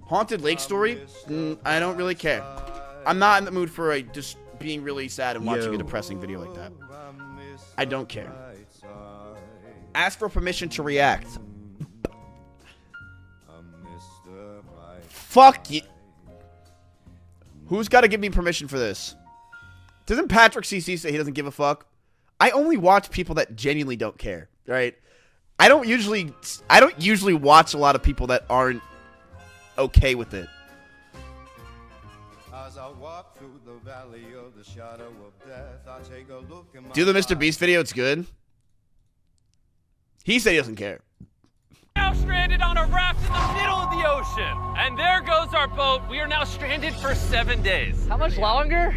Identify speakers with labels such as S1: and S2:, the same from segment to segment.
S1: Haunted Lake story? I don't really care. I'm not in the mood for just being really sad and watching a depressing video like that. I don't care. Ask for permission to react. Fuck you. Who's got to give me permission for this? Doesn't Patrick CC say he doesn't give a fuck? I only watch people that genuinely don't care, right? I don't usually watch a lot of people that aren't okay with it. Do the MrBeast video, it's good. He said he doesn't care.
S2: Now stranded on a raft in the middle of the ocean. And there goes our boat. We are now stranded for 7 days.
S3: How much longer?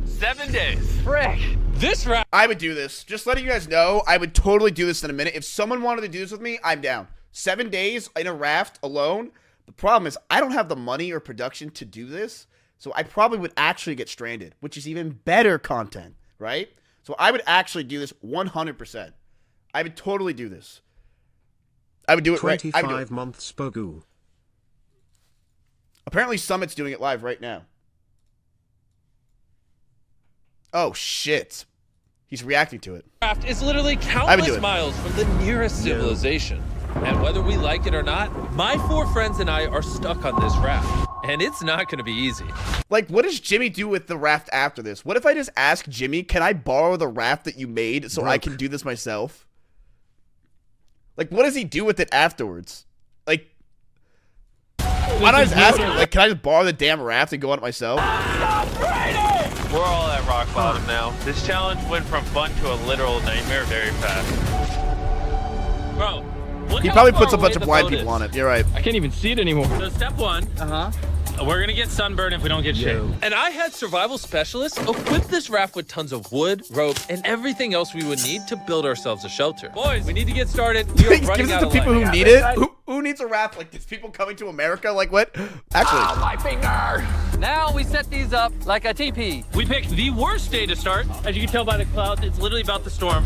S2: 7 days.
S3: Frick.
S2: This raft.
S1: I would do this. Just letting you guys know, I would totally do this in a minute. If someone wanted to do this with me, I'm down. 7 days in a raft alone. The problem is I don't have the money or production to do this. So I probably would actually get stranded, which is even better content, right? So I would actually do this 100%. I would totally do this. I would do it right.
S4: 25 months Bogu.
S1: Apparently Summit's doing it live right now. Oh, shit. He's reacting to it.
S2: Raft is literally countless miles from the nearest civilization. And whether we like it or not, my 4 friends and I are stuck on this raft. And it's not going to be easy.
S1: Like, what does Jimmy do with the raft after this? What if I just ask Jimmy, can I borrow the raft that you made so I can do this myself? Like, what does he do with it afterwards? Like, why don't I just ask him, like, can I just borrow the damn raft and go on it myself?
S2: We're all at rock bottom now. This challenge went from fun to a literal nightmare very fast. Bro, look
S1: he
S2: how
S1: probably
S2: far
S1: puts a
S2: away
S1: bunch of
S2: the
S1: blind
S2: boat
S1: people
S2: is.
S1: on it. You're right.
S3: I can't even see it anymore.
S2: So step 1. We're going to get sunburned if we don't get shade. And I had survival specialists equip this raft with tons of wood, rope, and everything else we would need to build ourselves a shelter. Boys, we need to get started. We are
S1: He
S2: running
S1: gives it
S2: out
S1: to
S2: of
S1: people
S2: light.
S1: who need it? Who needs a raft like this? People coming to America? Like, what? Actually.
S3: Oh, my finger! Now we set these up like a teepee.
S2: We picked the worst day to start. As you can tell by the clouds, it's literally about to storm.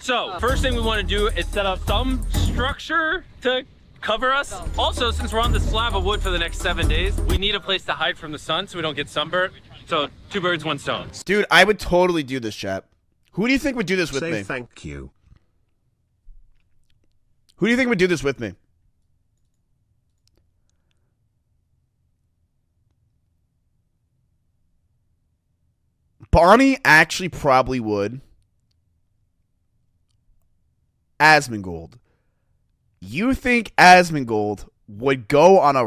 S2: So, first thing we want to do is set up some structure to cover us. Also, since we're on this slab of wood for the next 7 days, we need a place to hide from the sun so we don't get sunburnt. So, 2 birds, 1 stone.
S1: Dude, I would totally do this, chat. Who do you think would do this with me?
S4: Say thank you.
S1: Who do you think would do this with me? Bonnie actually probably would. Asmongold. You think Asmongold would go on a...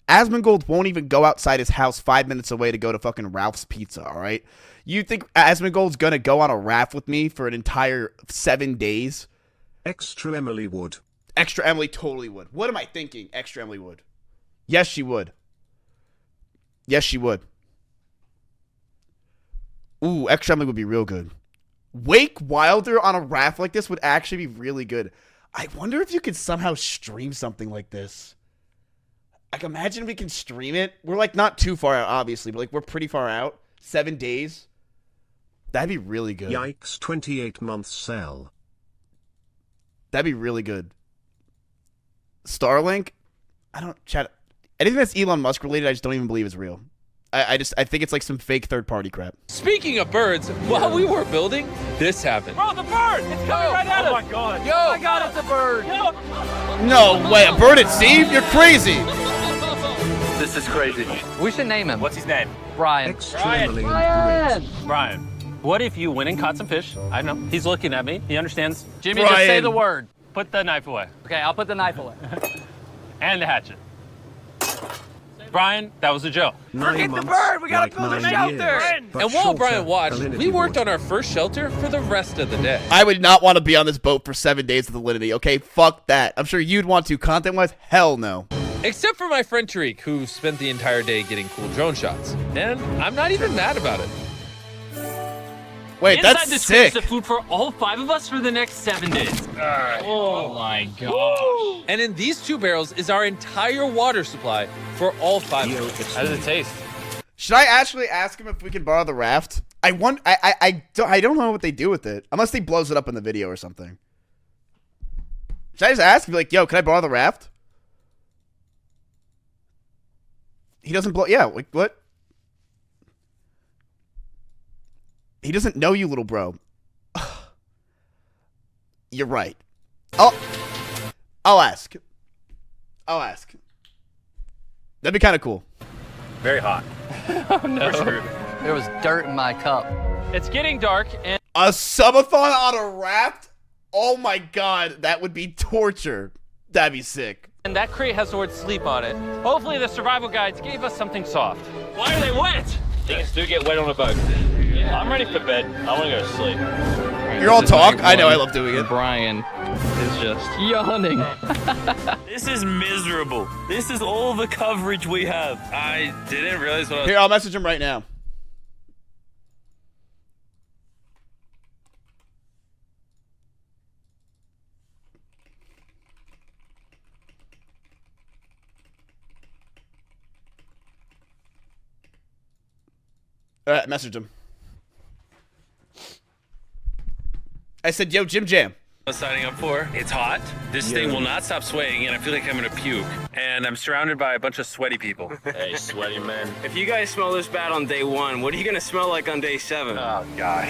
S1: Asmongold won't even go outside his house 5 minutes away to go to fucking Ralph's Pizza, all right? You think Asmongold's gonna go on a raft with me for an entire 7 days?
S4: Extra Emily would.
S1: Extra Emily totally would. What am I thinking? Extra Emily would. Yes, she would. Yes, she would. Ooh, Extra Emily would be real good. Wake Wilder on a raft like this would actually be really good. I wonder if you could somehow stream something like this. Like, imagine we can stream it. We're, like, not too far out, obviously, but, like, we're pretty far out. 7 days. That'd be really good.
S4: Yikes, 28 months sell.
S1: That'd be really good. Starlink? I don't... Chat. Anything that's Elon Musk related, I just don't even believe is real. I think it's like some fake third-party crap.
S2: Speaking of birds, while we were building, this happened. Bro, the bird! It's coming right at us! Oh my god.
S3: Yo, oh my god, it's a bird!
S2: Yo.
S1: No way, a bird at sea? You're crazy!
S2: This is crazy.
S3: We should name him.
S2: What's his name?
S3: Brian.
S4: Extra
S2: Brian.
S4: Emily
S3: Brian!
S2: Brian. What if you went and caught some fish? I know. He's looking at me. He understands.
S3: Jimmy, just say
S1: Brian.
S3: the word.
S2: Put the knife away.
S3: Okay, I'll put the knife away.
S2: And the hatchet. Brian, that was a joke.
S4: 9 months.
S3: bird, we gotta
S4: like
S3: build a
S4: 9
S3: shelter.
S4: years, but
S2: And while
S4: shorter,
S2: Brian watched,
S4: Alinity
S2: we worked
S4: would.
S2: on our first shelter for the rest of the day.
S1: I would not want to be on this boat for 7 days with Alinity, okay? Fuck that. I'm sure you'd want to. Content-wise, hell no.
S2: Except for my friend Tariq, who spent the entire day getting cool drone shots. And I'm not even mad about it.
S1: Wait,
S2: Inside
S1: that's
S2: this
S1: sick.
S2: crate is the food for all 5 of us for the next 7 days. Oh my gosh. And in these 2 barrels is our entire water supply for all 5 of us. How does it taste?
S1: Should I actually ask him if we can borrow the raft? I don't know what they do with it. Unless he blows it up in the video or something. Should I just ask him, like, yo, can I borrow the raft? He doesn't blow. Yeah, like what? He doesn't know you, little bro. You're right. I'll ask. I'll ask. That'd be kind of cool.
S5: Very hot.
S3: Oh, no. There was dirt in my cup.
S2: It's getting dark, and
S1: A subathon on a raft? Oh my god, that would be torture. That'd be sick.
S2: that crate has the word sleep on it. Hopefully the survival guides gave us something soft. Why are they wet?
S5: Things do get wet on a boat. I'm ready for bed. I want to go to sleep.
S1: You're all talk? I know, I love doing it.
S3: Brian is just yawning.
S6: This is miserable. This is all the coverage we have. I didn't realize what I was...
S1: Here, I'll message him right now. Alright, message him. I said, yo, Jim Jam.
S6: signing up for. It's hot. This thing will not stop swaying, and I feel like I'm gonna puke. And I'm surrounded by a bunch of sweaty people.
S5: Hey, sweaty man.
S7: If you guys smell this bad on day 1, what are you gonna smell like on day 7?
S5: Oh, gosh.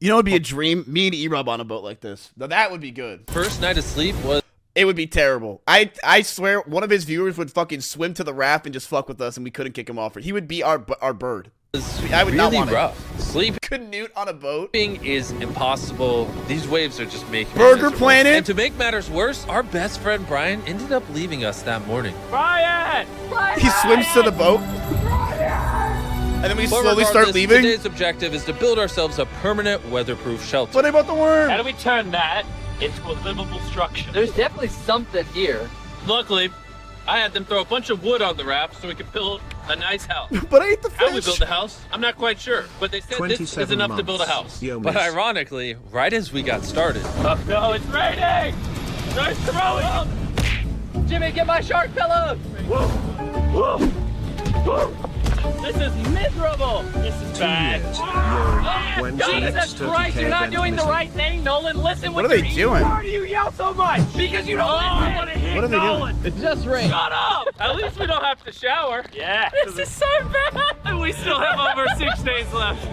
S1: You know, it'd be a dream. Me and E-Rub on a boat like this. Now, that would be good.
S2: First night of sleep was...
S1: It would be terrible. I swear, one of his viewers would fucking swim to the raft and just fuck with us, and we couldn't kick him off. He would be our bird. I would not
S2: really
S1: want
S2: rough.
S1: it.
S2: Sleeping
S1: Newt on a boat.
S2: is impossible. These waves are just making
S1: Burger
S2: it miserable.
S1: Planet?
S2: And to make matters worse, our best friend Brian ended up leaving us that morning.
S6: Brian!
S1: He swims to the boat. And then we
S2: But
S1: slowly start
S2: regardless,
S1: leaving.
S2: Today's objective is to build ourselves a permanent weatherproof shelter.
S1: What about the worm?
S6: How do we turn that into a livable structure?
S3: There's definitely something here.
S2: Luckily, I had them throw a bunch of wood on the raft so we could build a nice house.
S1: But I ate the fish.
S2: How we build the house, I'm not quite sure. But they said this is
S4: 27
S2: enough to build a
S4: months.
S2: house.
S4: Yo,
S2: But
S4: miss.
S2: ironically, right as we got started,
S6: No, it's raining! Nice throwing!
S3: Jimmy, get my shark pillow!
S6: This is miserable! This is
S4: 2
S6: bad.
S4: years. Yo, when's the
S6: Jesus
S4: next
S6: Christ,
S4: 30K
S6: you're not
S4: event
S6: doing the
S4: missing?
S6: right thing, Nolan. Listen
S1: What
S6: what
S1: are they doing?
S6: Why do you yell so much? Because you don't want to hit
S1: What are they doing?
S6: Nolan.
S3: It just rained.
S6: Shut up!
S2: at least we don't have to shower.
S6: Yeah. This is so bad. And we still have over 6 days left.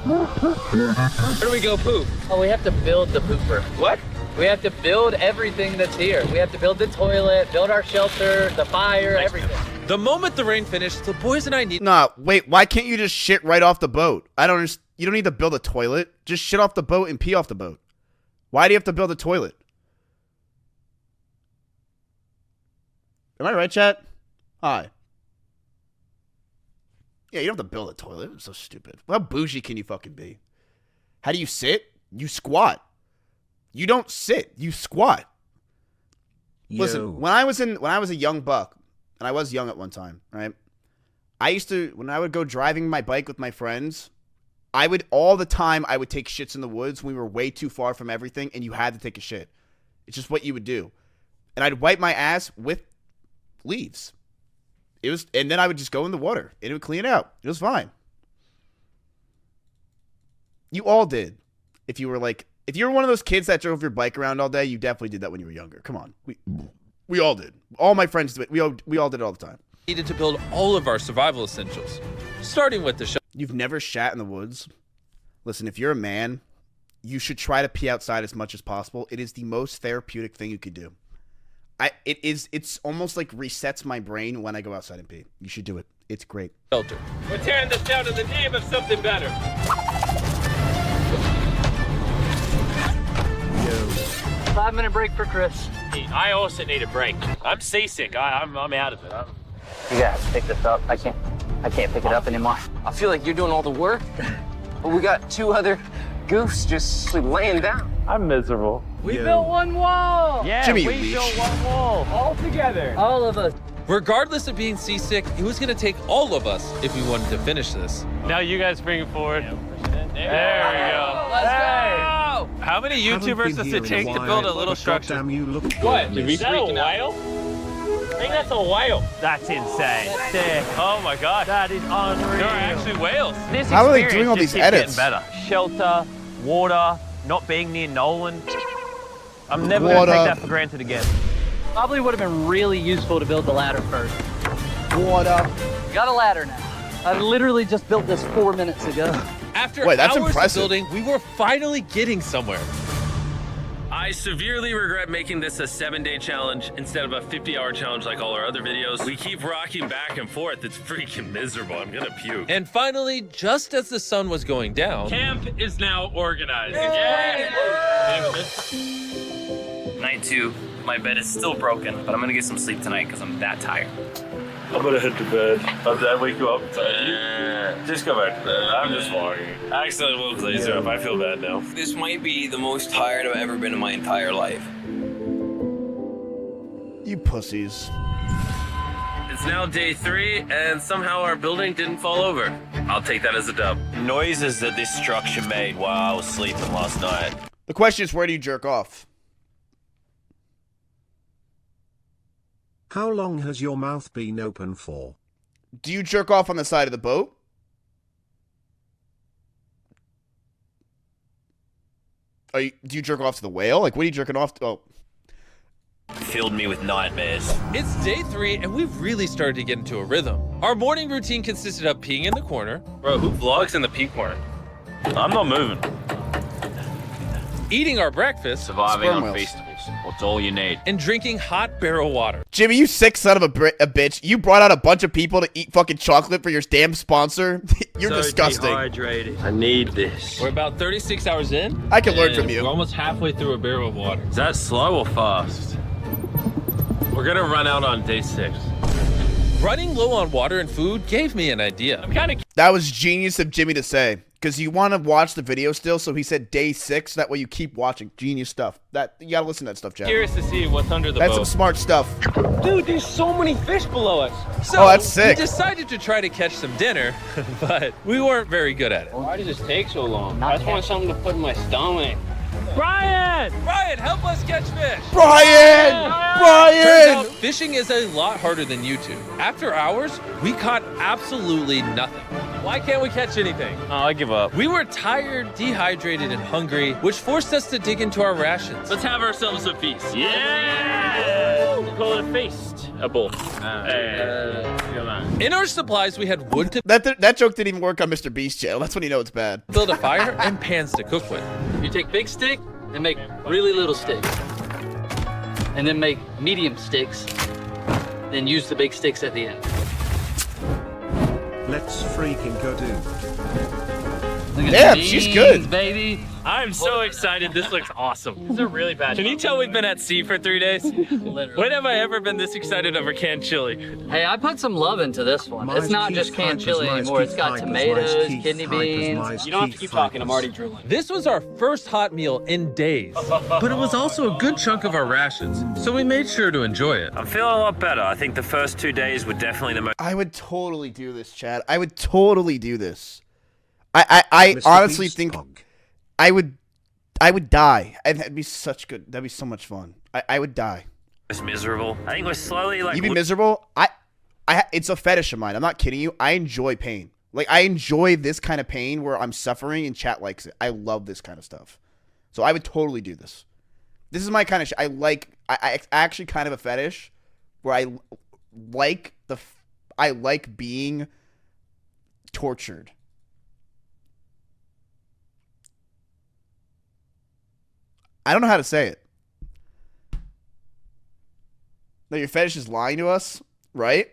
S3: Where do we go poop? Oh, we have to build the pooper.
S6: What?
S3: We have to build everything that's here. We have to build the toilet, build our shelter, the fire, everything.
S2: The moment the rain finished, the boys and I needed
S1: Nah, wait. Why can't you just shit right off the boat? I don't understand. You don't need to build a toilet. Just shit off the boat and pee off the boat. Why do you have to build a toilet? Am I right, chat? Hi. Yeah, you don't have to build a toilet. It's so stupid. How bougie can you fucking be? How do you sit? You squat. You don't sit. You squat.
S4: Yo.
S1: Listen, when I was a young buck, and I was young at one time, right? I used to, when I would go driving my bike with my friends, I would take shits in the woods when we were way too far from everything, and you had to take a shit. It's just what you would do. And I'd wipe my ass with leaves. And then I would just go in the water, and it would clean it out. It was fine. You all did. If you were one of those kids that drove your bike around all day, you definitely did that when you were younger. Come on. We all did. All my friends did it. We all did it all the time.
S2: to build all of our survival essentials, starting with the shelter.
S1: You've never shat in the woods? Listen, if you're a man, you should try to pee outside as much as possible. It is the most therapeutic thing you could do. It's almost like resets my brain when I go outside and pee. You should do it. It's great.
S2: We're
S6: tearing this down in the name of something better.
S3: 5-minute break for Chris.
S6: I also need a break. I'm seasick. I'm out of it.
S3: You gotta pick this up. I can't pick it up anymore.
S7: I feel like you're doing all the work, but we got 2 other goofs just laying down.
S6: I'm miserable.
S3: We
S4: Yo.
S3: built one wall.
S6: Yeah,
S1: Jimmy, you
S6: we
S1: leash.
S6: built one wall all together.
S3: All of us.
S2: Regardless of being seasick, it was going to take all of us if we wanted to finish this.
S6: Now you guys bring it forward. There we go.
S3: Let's
S6: go. How many
S4: Haven't
S6: YouTubers
S4: been
S6: does
S4: here
S6: it
S4: in
S6: take
S4: a
S6: to
S4: while,
S6: build a little
S4: but
S6: structure?
S4: Goddamn, you look
S6: What?
S4: good,
S6: Is that a whale? I think that's a whale. That's insane. Sick. Oh my gosh. That is unreal. There are actually whales. This
S1: How are they
S6: experience
S1: doing all
S6: just
S1: these
S6: keeps
S1: edits?
S6: getting better. Shelter, water, not being near Nolan. I'm never
S1: Water.
S6: gonna take that for granted again.
S3: Probably would have been really useful to build the ladder first.
S1: What up?
S3: Got a ladder now. I literally just built this 4 minutes ago.
S2: After
S1: Wait, that's
S2: hours
S1: impressive.
S2: of building, we were finally getting somewhere. I severely regret making this a 7-day challenge instead of a 50-hour challenge like all our other videos. We keep rocking back and forth. It's freaking miserable. I'm gonna puke. And finally, just as the sun was going down, camp is now organized.
S8: Night 2, my bed is still broken, but I'm gonna get some sleep tonight because I'm that tired.
S5: I'm gonna head to bed. Did I wake you up? Just go back to bed. I'm just walking. I accidentally woke Laser up. I feel bad now.
S8: This might be the most tired I've ever been in my entire life.
S1: You pussies.
S2: it's now day 3, and somehow our building didn't fall over. I'll take that as a dub.
S5: Noises that this structure made while I was sleeping last night.
S1: The question is, where do you jerk off?
S4: How long has your mouth been open for?
S1: Do you jerk off on the side of the boat? Do you jerk off to the whale? Like, what are you jerking off to? Oh.
S5: Filled me with nightmares.
S2: It's day 3, and we've really started to get into a rhythm. Our morning routine consisted of peeing in the corner.
S5: Bro, who vlogs in the pee corner? I'm not moving.
S2: Eating our breakfast.
S5: Surviving
S1: Sperm
S5: on
S1: whales.
S5: Feastables. What's all you need?
S2: And drinking hot barrel water.
S1: Jimmy, you sick son of a bitch. You brought out a bunch of people to eat fucking chocolate for your damn sponsor. You're disgusting.
S6: Dehydrated. I need this.
S2: We're about 36 hours in.
S1: I can learn
S2: and
S1: from you.
S2: We're almost halfway through a barrel of water.
S5: Is that slow or fast?
S2: We're gonna run out on day 6. Running low on water and food gave me an idea. I'm kind of
S1: That was genius of Jimmy to say. Because you want to watch the video still, so he said day 6. That way you keep watching. Genius stuff. That you gotta listen to that stuff, Jack.
S2: curious to see what's under the
S1: That's
S2: boat.
S1: some smart stuff.
S6: Dude, there's so many fish below us.
S2: So
S1: Oh, that's sick.
S2: we decided to try to catch some dinner, but we weren't very good at it.
S6: Why does this take so long? I just want something to put in my stomach. Brian!
S2: Brian, help us catch fish!
S1: Brian!
S2: Turns
S1: Brian!
S2: out fishing is a lot harder than YouTube. After hours, we caught absolutely nothing. Why can't we catch anything?
S5: Oh, I give up.
S2: We were tired, dehydrated, and hungry, which forced us to dig into our rations. Let's have ourselves a feast.
S5: Yeah! Call it a feast. A bowl. Come on.
S2: In our supplies, we had wood to
S1: That joke didn't even work on MrBeast channel. That's when you know it's bad.
S2: build a fire and pans to cook with.
S3: You take big stick and make really little sticks. And then make medium sticks. Then use the big sticks at the end.
S4: Let's freaking go, dude.
S3: Look at
S1: Damn,
S3: the
S1: she's
S3: beans,
S1: good.
S3: baby.
S2: I'm so excited. This looks awesome.
S6: This is a really bad
S2: Can you tell we've been at sea for 3 days?
S3: Literally.
S2: When have I ever been this excited over canned chili?
S3: Hey, I put some love into this one. It's not just canned chili anymore. It's got tomatoes, kidney beans.
S6: You don't have to keep talking. I'm already drooling.
S2: This was our first hot meal in days, but it was also a good chunk of our rations, so we made sure to enjoy it.
S5: I'm feeling a lot better. I think the first 2 days were definitely the most.
S1: I would totally do this, Chad. I would totally do this. I
S4: Mr.
S1: honestly
S4: Beast
S1: think
S4: Dog.
S1: I would die. And that'd be such good. That'd be so much fun. I would die.
S5: Most miserable. I think we're slowly like.
S1: You be miserable? It's a fetish of mine. I'm not kidding you. I enjoy pain. Like, I enjoy this kind of pain where I'm suffering and chat likes it. I love this kind of stuff. So I would totally do this. This is my kind of I actually kind of a fetish where I like being tortured. I don't know how to say it. No, your fetish is lying to us, right?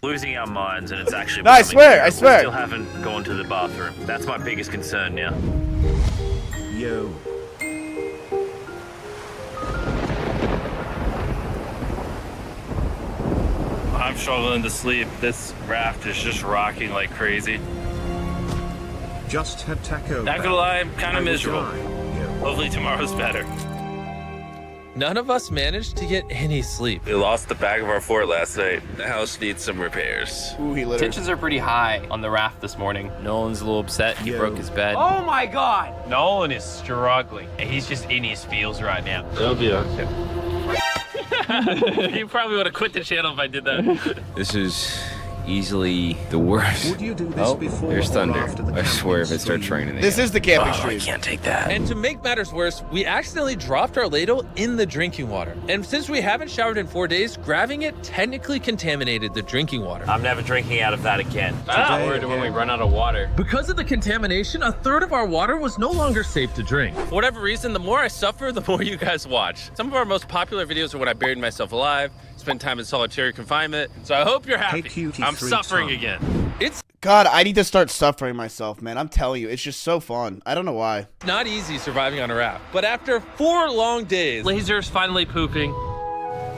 S5: Losing our minds, and it's actually.
S1: No, I
S5: becoming
S1: swear,
S5: clear.
S1: I swear.
S5: We still haven't gone to the bathroom. That's my biggest concern now.
S4: Yo.
S5: I'm struggling to sleep. This raft is just rocking like crazy.
S4: Just had Taco
S5: Not
S4: Bell.
S5: gonna lie, I'm kind
S4: I
S5: of
S4: will
S5: miserable.
S4: die. Yo.
S5: Hopefully tomorrow's better.
S2: None of us managed to get any sleep.
S5: We lost the back of our fort last night. The house needs some repairs.
S1: Ooh, he littered.
S8: Tensions are pretty high on the raft this morning. Nolan's a little upset. He
S4: Yo.
S8: broke his bed.
S6: Oh my god!
S5: Nolan is struggling, and he's just in his feels right now.
S2: It'll be okay. You probably would have quit the channel if I did that.
S9: This is easily the worst.
S4: Would you do this before
S9: There's
S4: or
S9: thunder.
S4: after the
S9: I swear if
S4: camping
S9: it starts
S4: stream?
S9: raining.
S1: This is the camping
S9: I
S1: stream.
S9: can't take that.
S2: And to make matters worse, we accidentally dropped our ladle in the drinking water. And since we haven't showered in 4 days, grabbing it technically contaminated the drinking water.
S6: I'm never drinking out of that again.
S4: Today
S6: Worried when we
S4: again.
S6: run out of water.
S2: Because of the contamination, a third of our water was no longer safe to drink. For whatever reason, the more I suffer, the more you guys watch. Some of our most popular videos are when I buried myself alive, spent time in solitary confinement. So I hope you're happy.
S4: cutie
S2: I'm
S4: 3
S2: suffering
S4: ton.
S2: again. It's
S1: God, I need to start suffering myself, man. I'm telling you, it's just so fun. I don't know why.
S2: not easy surviving on a raft. But after 4 long days, Laser's finally pooping.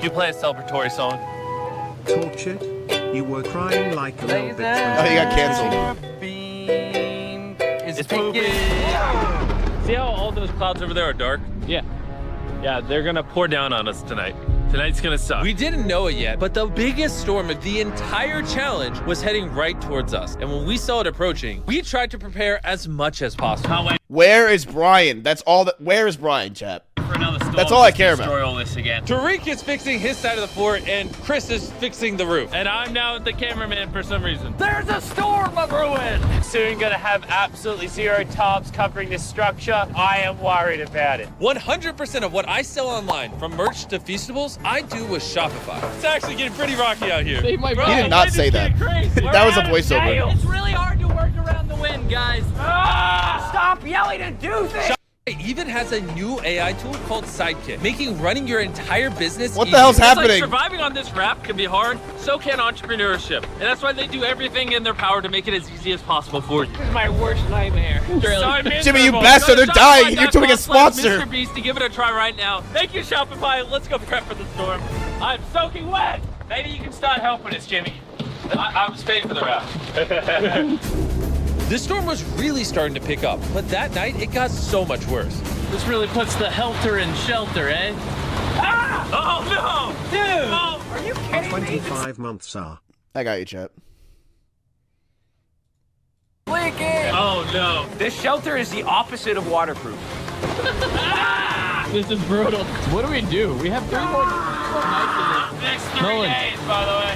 S2: You play a celebratory song.
S4: Tortured? You were crying like a little bit.
S1: Oh, you got canceled.
S2: It's pooping. See how all those clouds over there are dark?
S6: Yeah. Yeah, they're gonna pour down on us tonight. Tonight's gonna suck.
S2: We didn't know it yet, but the biggest storm of the entire challenge was heading right towards us. And when we saw it approaching, we tried to prepare as much as possible.
S1: Where is Brian? That's all that. Where is Brian, chap?
S6: For another storm,
S1: That's all I
S6: just
S1: care about.
S6: Destroy all this again.
S2: Tariq is fixing his side of the fort, and Chris is fixing the roof.
S6: And I'm now the cameraman for some reason. There's a storm of ruin! Soon gonna have absolutely zero tarps covering this structure. I am worried about it.
S2: 100% of what I sell online, from merch to feastables, I do with Shopify. It's actually getting pretty rocky out here.
S1: He did not say that. That was a voiceover.
S3: It's really hard to work around the wind, guys.
S7: Stop yelling and do things!
S2: It even has a new AI tool called Sidekick, making running your entire business
S1: What the hell's
S2: easier.
S1: happening?
S2: Surviving on this raft can be hard, so can entrepreneurship. And that's why they do everything in their power to make it as easy as possible for you.
S3: This is my worst nightmare.
S1: Jimmy, you bastard, they're dying, and you're doing a sponsor.
S2: MrBeast to give it a try right now. Thank you, Shopify. Let's go prep for the storm. I'm soaking wet. Maybe you can start helping us, Jimmy. I was paid for the raft. This storm was really starting to pick up, but that night it got so much worse.
S3: This really puts the helter in shelter, eh?
S2: Oh no! Dude!
S3: Oh, are you kidding me?
S4: 25 months are.
S1: I got you, chat.
S3: Leaking!
S2: Oh no!
S7: This shelter is the opposite of waterproof.
S3: This is brutal. What do we do? We have 3 more nights in this.
S2: Next 3 days, by the way.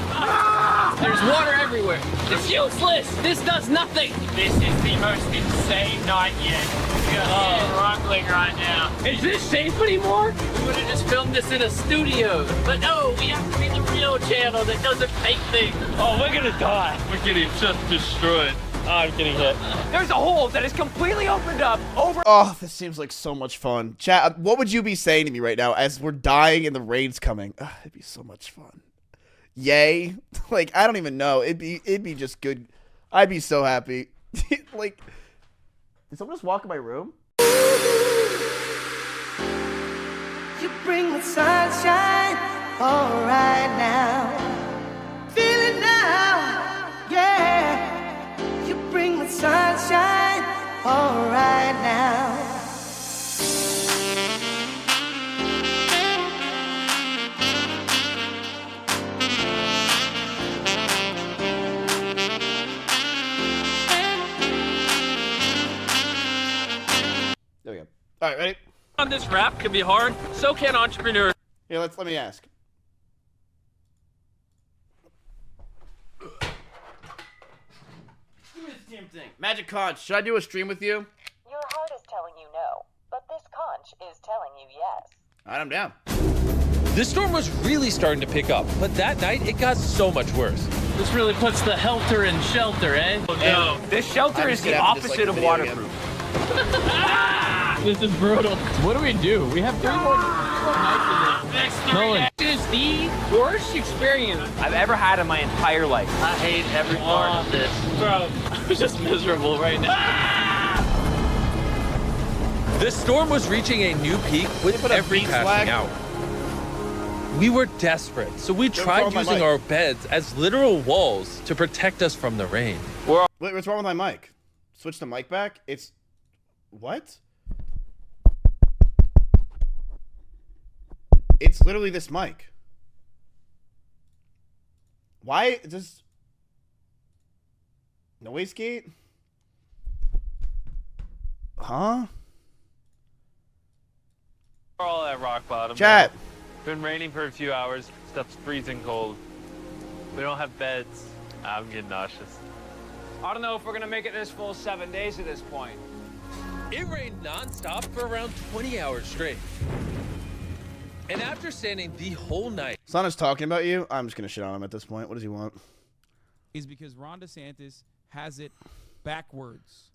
S3: There's water everywhere. It's useless. This does nothing.
S2: This is the most insane night yet. We're struggling right now.
S3: Is this safe anymore? We would have just filmed this in a studio. But no, we have to be the real channel that doesn't fake things.
S2: Oh, we're gonna die. We're getting just destroyed. Oh, I'm getting hit.
S7: There's a hole that is completely opened up over.
S1: Oh, this seems like so much fun. Chat, what would you be saying to me right now as we're dying and the rain's coming? It'd be so much fun. Yay. Like, I don't even know. It'd be just good. I'd be so happy. Like, did someone just walk in my room?
S10: You bring the sunshine, all right now. Feel it now, yeah. You bring the sunshine, all right now.
S1: There we go. All right, ready?
S2: On this raft can be hard, so can entrepreneurs.
S1: Here, let me ask. Do this damn thing. Magic Conch, should I do a stream with you?
S11: Your heart is telling you no, but this conch is telling you yes.
S1: All right, I'm down.
S2: This storm was really starting to pick up, but that night it got so much worse.
S3: This really puts the helter in shelter, eh?
S2: Oh no!
S7: This shelter is the opposite of waterproof.
S3: This is brutal. What do we do? We have 3 more nights in this.
S2: Next 3
S3: Nolan, this is the worst experience
S7: I've ever had in my entire life.
S3: I hate every part of this. Bro, I'm just miserable right now.
S2: This storm was reaching a new peak with
S1: put a
S2: every
S1: beat
S2: passing
S1: flag?
S2: hour. We were desperate, so we tried
S1: wrong with my
S2: using
S1: mic?
S2: our beds as literal walls to protect us from the rain.
S1: Wait, what's wrong with my mic? Switch the mic back? It's... What? It's literally this mic. Why does... Noise gate? Huh?
S6: We're all at rock bottom.
S1: Chat.
S6: Been raining for a few hours. Stuff's freezing cold. We don't have beds. I'm getting nauseous.
S12: I don't know if we're gonna make it this full 7 days at this point.
S2: It rained non-stop for around 20 hours straight. And after standing the whole night...
S1: Sana's talking about you. I'm just going to shit on him at this point. What does he want?
S13: Is because Ron DeSantis has it backwards.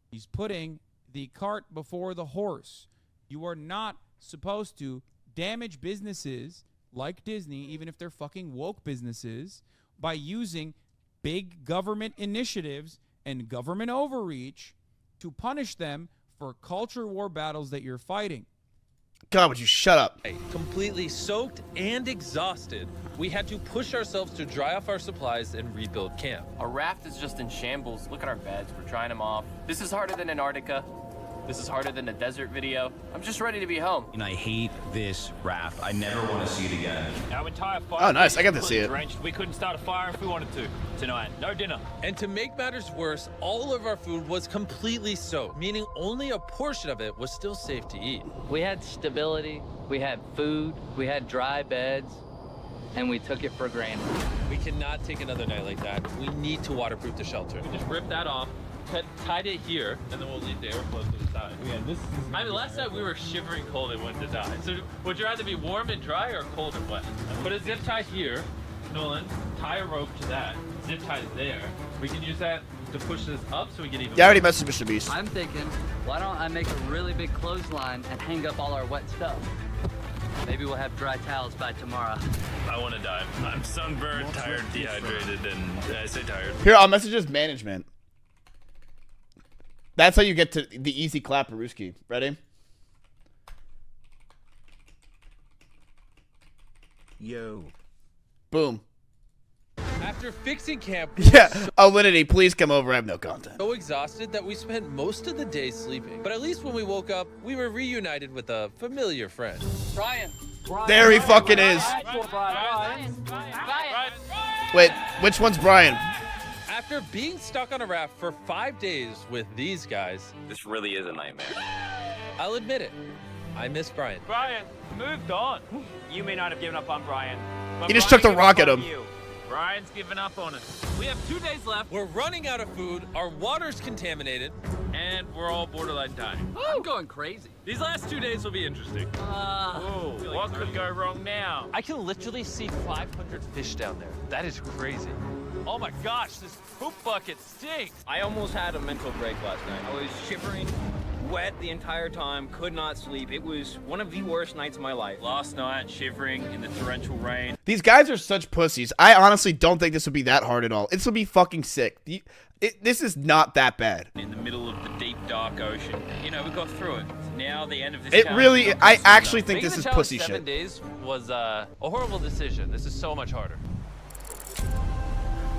S13: He's putting the cart before the horse. You are not supposed to damage businesses like Disney, even if they're fucking woke businesses, by using big government initiatives and government overreach to punish them for culture war battles that you're fighting.
S1: God, would you shut up?
S2: Completely soaked and exhausted, we had to push ourselves to dry off our supplies and rebuild camp.
S8: Our raft is just in shambles. Look at our beds. We're drying them off. This is harder than Antarctica. This is harder than the desert video. I'm just ready to be home.
S9: And I hate this raft. I never want to see it again.
S6: Our entire fire.
S1: Oh, nice. I got to see it.
S6: Drenched. We couldn't start a fire if we wanted to. Tonight, no dinner.
S2: And to make matters worse, all of our food was completely soaked, meaning only a portion of it was still safe to eat.
S3: We had stability, we had food, we had dry beds, and we took it for granted.
S2: We cannot take another night like that. We need to waterproof the shelter. We just ripped that off, tied it here, and then we'll leave the airflow to the side. Yeah, I mean, last night we were shivering cold and wanted to die. So would you rather be warm and dry or cold and wet? Put a zip tie here, Nolan, tie a rope to that, zip tie there. We can use that to push this up so we get even.
S1: Yeah, I already messaged MrBeast.
S3: I'm thinking, why don't I make a really big clothesline and hang up all our wet stuff? Maybe we'll have dry towels by tomorrow.
S5: I want to die. I'm sunburned, tired, dehydrated, and I say tired.
S1: Here, I'll message his management. That's how you get to the easy clap, Peruski. Ready?
S4: Yo.
S1: Boom.
S2: After fixing camp,
S1: Yeah, Alinity, please come over. I have no content.
S2: so exhausted that we spent most of the day sleeping. But at least when we woke up, we were reunited with a familiar friend.
S3: Brian.
S1: There he fucking is. Wait, which one's Brian?
S2: After being stuck on a raft for 5 days with these guys,
S8: This really is a nightmare.
S2: I'll admit it, I miss Brian.
S6: Brian, moved on. You may not have given up on Brian. But
S1: He just
S6: Brian
S1: took the
S6: gave
S1: rock
S6: up
S1: at
S6: on
S1: him.
S6: you. Brian's given up on us. We have 2 days left.
S2: We're running out of food, our water's contaminated,
S6: And we're all borderline dying.
S3: I'm going crazy.
S2: these last 2 days will be interesting.
S6: Whoa, what could go wrong now?
S2: I can literally see 500 fish down there. That is crazy. Oh my gosh, this poop bucket stinks.
S12: I almost had a mental break last night. I was shivering, wet the entire time, could not sleep. It was one of the worst nights of my life.
S6: Last night, shivering in the torrential rain.
S1: These guys are such pussies. I honestly don't think this would be that hard at all. This would be fucking sick. This is not that bad.
S6: In the middle of the deep, dark ocean. You know, we got through it. Now the end of this
S1: It
S6: challenge
S1: really,
S6: is
S1: I
S6: soon
S1: actually
S6: enough.
S1: think
S2: Making
S1: this
S2: the
S1: is
S2: challenge
S1: pussy
S2: 7
S1: shit.
S2: days was a horrible decision. This is so much harder.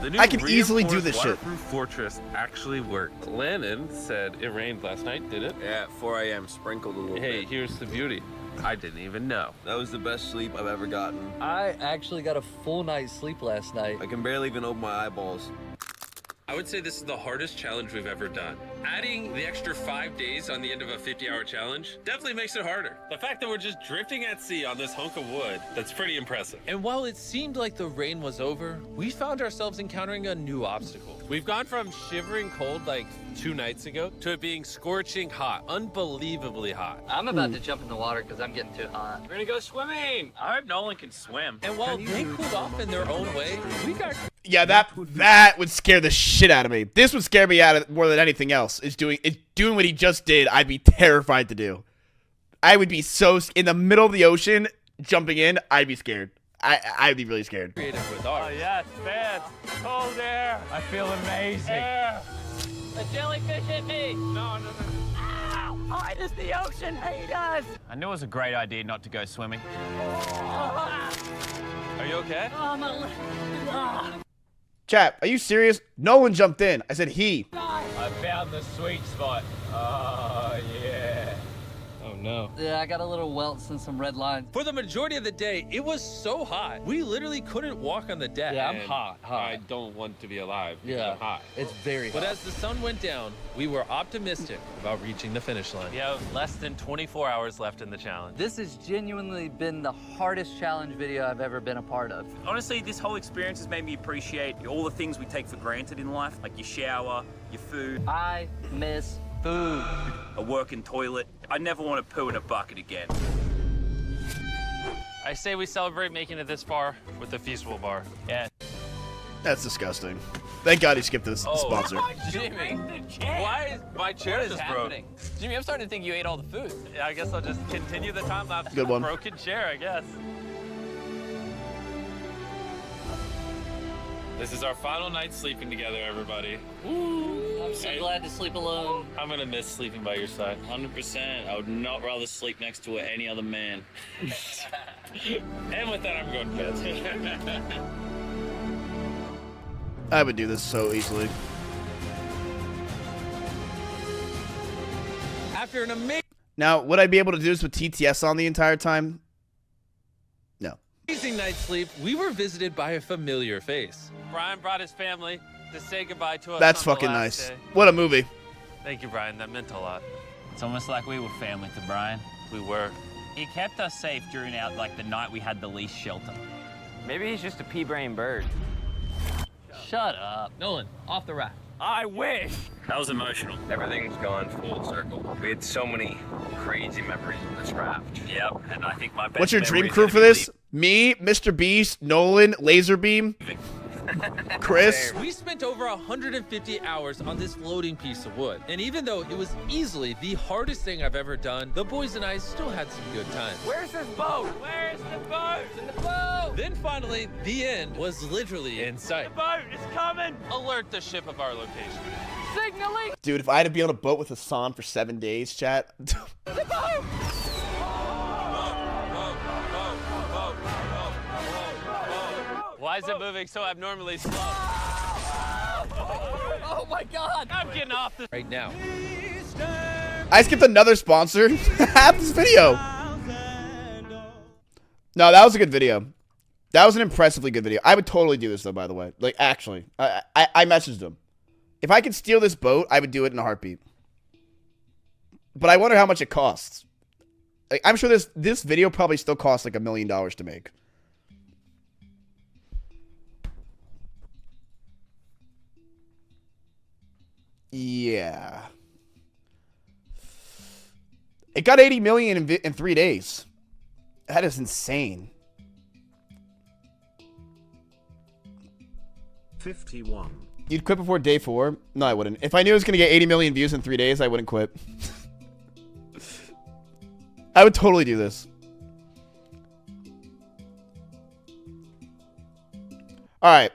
S5: The new
S1: I can easily do
S5: reinforced
S1: this shit.
S5: waterproof fortress actually worked. Landon said it rained last night, did it?
S7: Yeah, at 4 a.m. sprinkled a little
S5: Hey,
S7: bit.
S5: here's the beauty. I didn't even know.
S7: That was the best sleep I've ever gotten.
S3: I actually got a full night's sleep last night.
S7: I can barely even open my eyeballs.
S2: I would say this is the hardest challenge we've ever done. Adding the extra 5 days on the end of a 50-hour challenge definitely makes it harder. The fact that we're just drifting at sea on this hunk of wood, that's pretty impressive. And while it seemed like the rain was over, we found ourselves encountering a new obstacle. We've gone from shivering cold like 2 nights ago to it being scorching hot, unbelievably hot.
S3: I'm about to jump in the water because I'm getting too hot.
S12: We're gonna go swimming.
S6: I hope Nolan can swim.
S2: And while they cooled off in their own way, we got
S1: Yeah, that would scare the shit out of me. This would scare me out of more than anything else. Is doing what he just did. I'd be terrified to do. I would be in the middle of the ocean, jumping in. I'd be scared. I'd be really scared.
S2: creative with ours.
S6: Oh, yes, man. Cold air. I feel amazing. Air.
S3: A jellyfish hit me.
S6: No.
S3: Why does the ocean hate us?
S6: I knew it was a great idea not to go swimming.
S2: Are you okay?
S3: Oh, my leg.
S1: Chat, are you serious? No one jumped in. I said he.
S6: I found the sweet spot. Oh, yeah.
S2: Oh no.
S3: Yeah, I got a little welts and some red lines.
S2: For the majority of the day, it was so hot. We literally couldn't walk on the deck.
S3: Yeah, I'm hot.
S2: I don't want to be alive.
S3: Yeah,
S2: I'm hot.
S3: it's very hot.
S2: But as the sun went down, we were optimistic about reaching the finish line.
S8: We have less than 24 hours left in the challenge.
S3: This has genuinely been the hardest challenge video I've ever been a part of.
S12: Honestly, this whole experience has made me appreciate all the things we take for granted in life, like your shower, your food.
S3: I miss food.
S12: A working toilet. I never want to poo in a bucket again.
S8: I say we celebrate making it this far with the Feastable bar. Yeah.
S1: That's disgusting. Thank God he skipped this sponsor.
S8: Jimmy,
S2: why is my chair just broke?
S8: Jimmy, I'm starting to think you ate all the food. Yeah, I guess I'll just continue the time lapse.
S1: Good one.
S8: Broken chair, I guess.
S2: This is our final night sleeping together, everybody.
S3: Ooh, I'm so glad to sleep alone.
S2: I'm gonna miss sleeping by your side.
S5: 100%. I would not rather sleep next to any other man.
S2: And with that, I'm going to bed.
S1: I would do this so easily.
S2: After an
S1: Now, would I be able to do this with TTS on the entire time? No.
S2: amazing night's sleep, we were visited by a familiar face.
S8: Brian brought his family to say goodbye to us.
S1: That's
S8: on the
S1: fucking
S8: last
S1: nice.
S8: day.
S1: What a movie.
S8: Thank you, Brian. That meant a lot.
S14: It's almost like we were family to Brian.
S8: We were.
S14: He kept us safe during the night we had the least shelter.
S8: Maybe he's just a pea-brain bird.
S3: Shut up.
S2: Nolan, off the raft.
S14: I wish.
S5: That was emotional.
S15: Everything's gone full circle. We had so many crazy memories on this raft.
S14: Yep, and I think my best
S1: What's your
S14: memory
S1: dream
S14: is
S1: crew
S14: gonna
S1: for
S14: be
S1: this? Me, MrBeast, Nolan, Laserbeam, Chris.
S2: We spent over 150 hours on this floating piece of wood. And even though it was easily the hardest thing I've ever done, the boys and I still had some good times.
S8: Where's this boat? Where's the boat?
S2: In the boat! Then finally, the end was literally in sight.
S8: The boat is coming! Alert the ship of our location. Signaling!
S1: Dude, if I had to be on a boat with Hassan for 7 days, chat.
S8: The boat! Why is it moving so abnormally slow?
S3: Oh my God!
S8: I'm getting off this
S2: right now.
S1: I skipped another sponsor. Half this video. No, that was a good video. That was an impressively good video. I would totally do this though, by the way. Like, actually. I messaged him. If I could steal this boat, I would do it in a heartbeat. But I wonder how much it costs. Like, I'm sure this video probably still costs like $1 million to make. Yeah. It got 80 million in 3 days. That is insane.
S4: 51.
S1: You'd quit before day 4? No, I wouldn't. If I knew it was going to get 80 million views in 3 days, I wouldn't quit. I would totally do this. All right.